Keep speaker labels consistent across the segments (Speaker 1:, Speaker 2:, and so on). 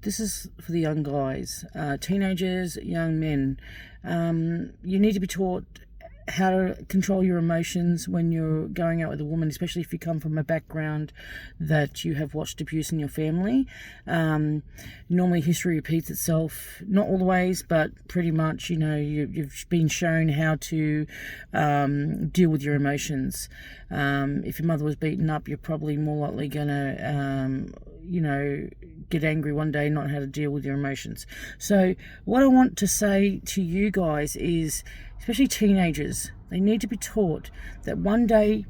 Speaker 1: this is for the young guys, teenagers, young men. You need to be taught how to control your emotions when you're going out with a woman, especially if you come from a background that you have watched abuse in your family. Normally history repeats itself, not always, but pretty much. You've been shown how to deal with your emotions. If your mother was beaten up, you're probably more likely gonna get angry one day, not how to deal with your emotions. So what I want to say to you guys is, especially teenagers, they need to be taught that one day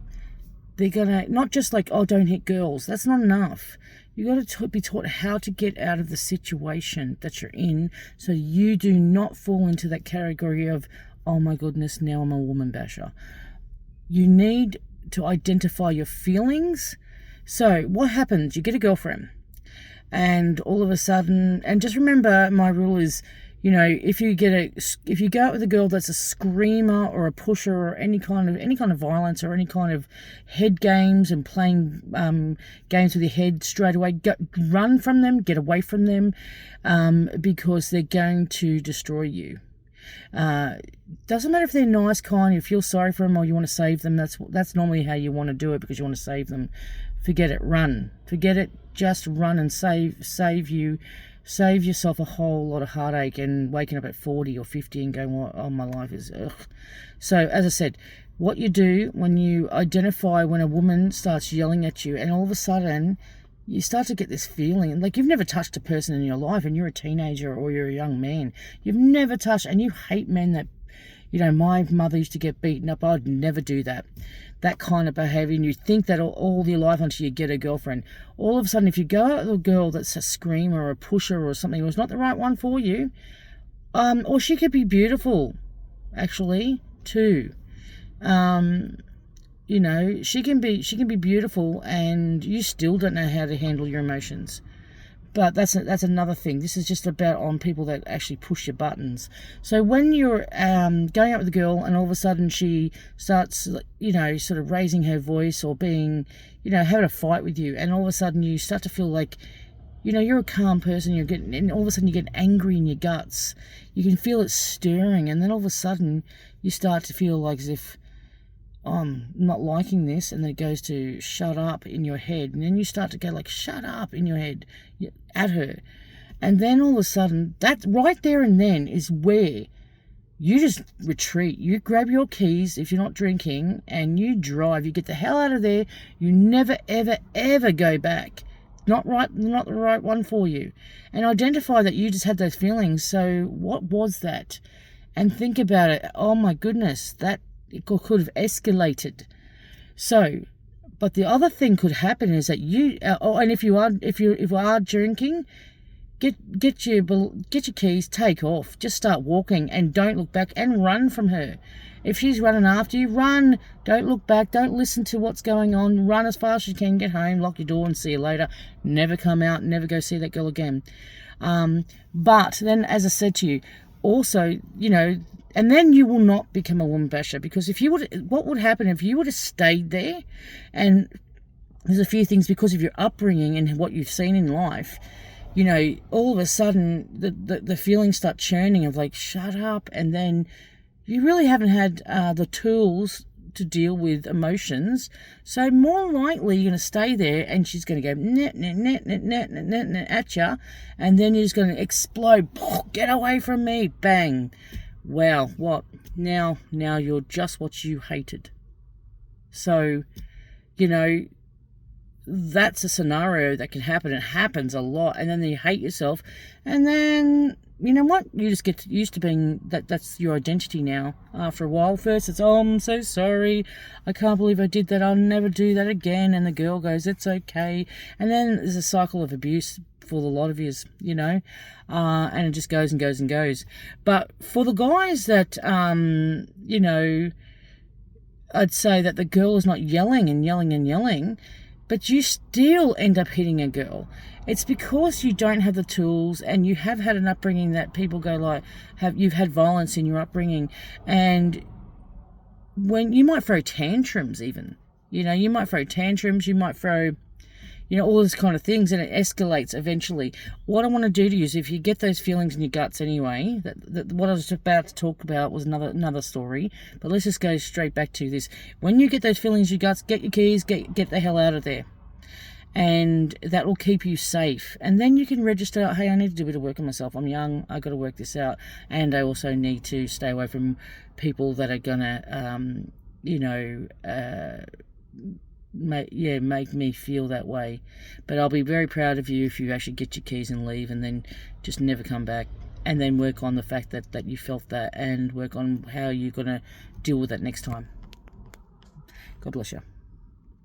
Speaker 1: they're gonna, not just like, oh, don't hit girls. That's not enough. You got to be taught how to get out of the situation that you're in, so you do not fall into that category of, oh my goodness, now I'm a woman basher. You need to identify your feelings. So what happens? You get a girlfriend, and all of a sudden, and just remember, my rule is, if you go out with a girl that's a screamer or a pusher or any kind of violence or any kind of head games and playing games with your head, straight away run from them, get away from them, because they're going to destroy you. Doesn't matter if they're nice, kind, you feel sorry for them or you want to save them. That's normally how you want to do it, because you want to save them. Forget it, run. Forget it, just run and save yourself a whole lot of heartache and waking up at 40 or 50 and going, oh, my life is ugh. So as I said, what you do when you identify when a woman starts yelling at you, and all of a sudden you start to get this feeling like you've never touched a person in your life, and you're a teenager or you're a young man, you've never touched, and you hate men that, my mother used to get beaten up, I'd never do that kind of behavior, and you think that all your life until you get a girlfriend. All of a sudden, if you go out with a girl that's a screamer or a pusher or something, who's not the right one for you, or she could be beautiful, actually, too. She can be beautiful, and you still don't know how to handle your emotions. But that's another thing. This is just about on people that actually push your buttons. So when you're going out with a girl and all of a sudden she starts, sort of raising her voice or being, having a fight with you, and all of a sudden you start to feel like, you're a calm person, and all of a sudden you get angry in your guts. You can feel it stirring, and then all of a sudden you start to feel like as if, I'm not liking this, and then it goes to shut up in your head, and then you start to go like, shut up in your head at her, and then all of a sudden, that right there and then is where you just retreat. You grab your keys if you're not drinking, and you drive. You get the hell out of there. You never ever ever go back. Not the right one for you. And identify that you just had those feelings. So what was that? And think about it. Oh my goodness, that it could have escalated. So, but the other thing could happen is that and if you are drinking, get your keys, take off, just start walking, and don't look back, and run from her. If she's running after you, run. Don't look back. Don't listen to what's going on. Run as fast as you can. Get home, lock your door, and see you later. Never come out. Never go see that girl again. But then, as I said to you, also, and then you will not become a woman basher, because what would happen if you would have stayed there? And there's a few things, because of your upbringing and what you've seen in life, all of a sudden the feelings start churning of like, shut up, and then you really haven't had the tools to deal with emotions. So more likely you're going to stay there, and she's going to go net at you, and then you're just going to explode. Get away from me, bang. Wow, what? Now you're just what you hated. So, that's a scenario that can happen. It happens a lot, and then you hate yourself, and then, you know what? You just get used to being that's your identity now. After a while, first it's, oh, I'm so sorry. I can't believe I did that. I'll never do that again. And the girl goes, it's okay. And then there's a cycle of abuse for the lot of yous, and it just goes and goes and goes. But for the guys that, I'd say that the girl is not yelling and yelling and yelling, but you still end up hitting a girl. It's because you don't have the tools, and you have had an upbringing that people go like, you've had violence in your upbringing, and when you might throw tantrums even, you might throw tantrums, you might throw, you know, all those kind of things, and it escalates eventually. What I want to do to you is, if you get those feelings in your guts anyway, that what I was about to talk about was another story, but let's just go straight back to this. When you get those feelings in your guts, get your keys, get the hell out of there. And that will keep you safe. And then you can register, hey, I need to do a bit of work on myself. I'm young, I got to work this out. And I also need to stay away from people that are going to, make me feel that way. But I'll be very proud of you if you actually get your keys and leave, and then just never come back. And then work on the fact that you felt that, and work on how you're going to deal with that next time. God bless you.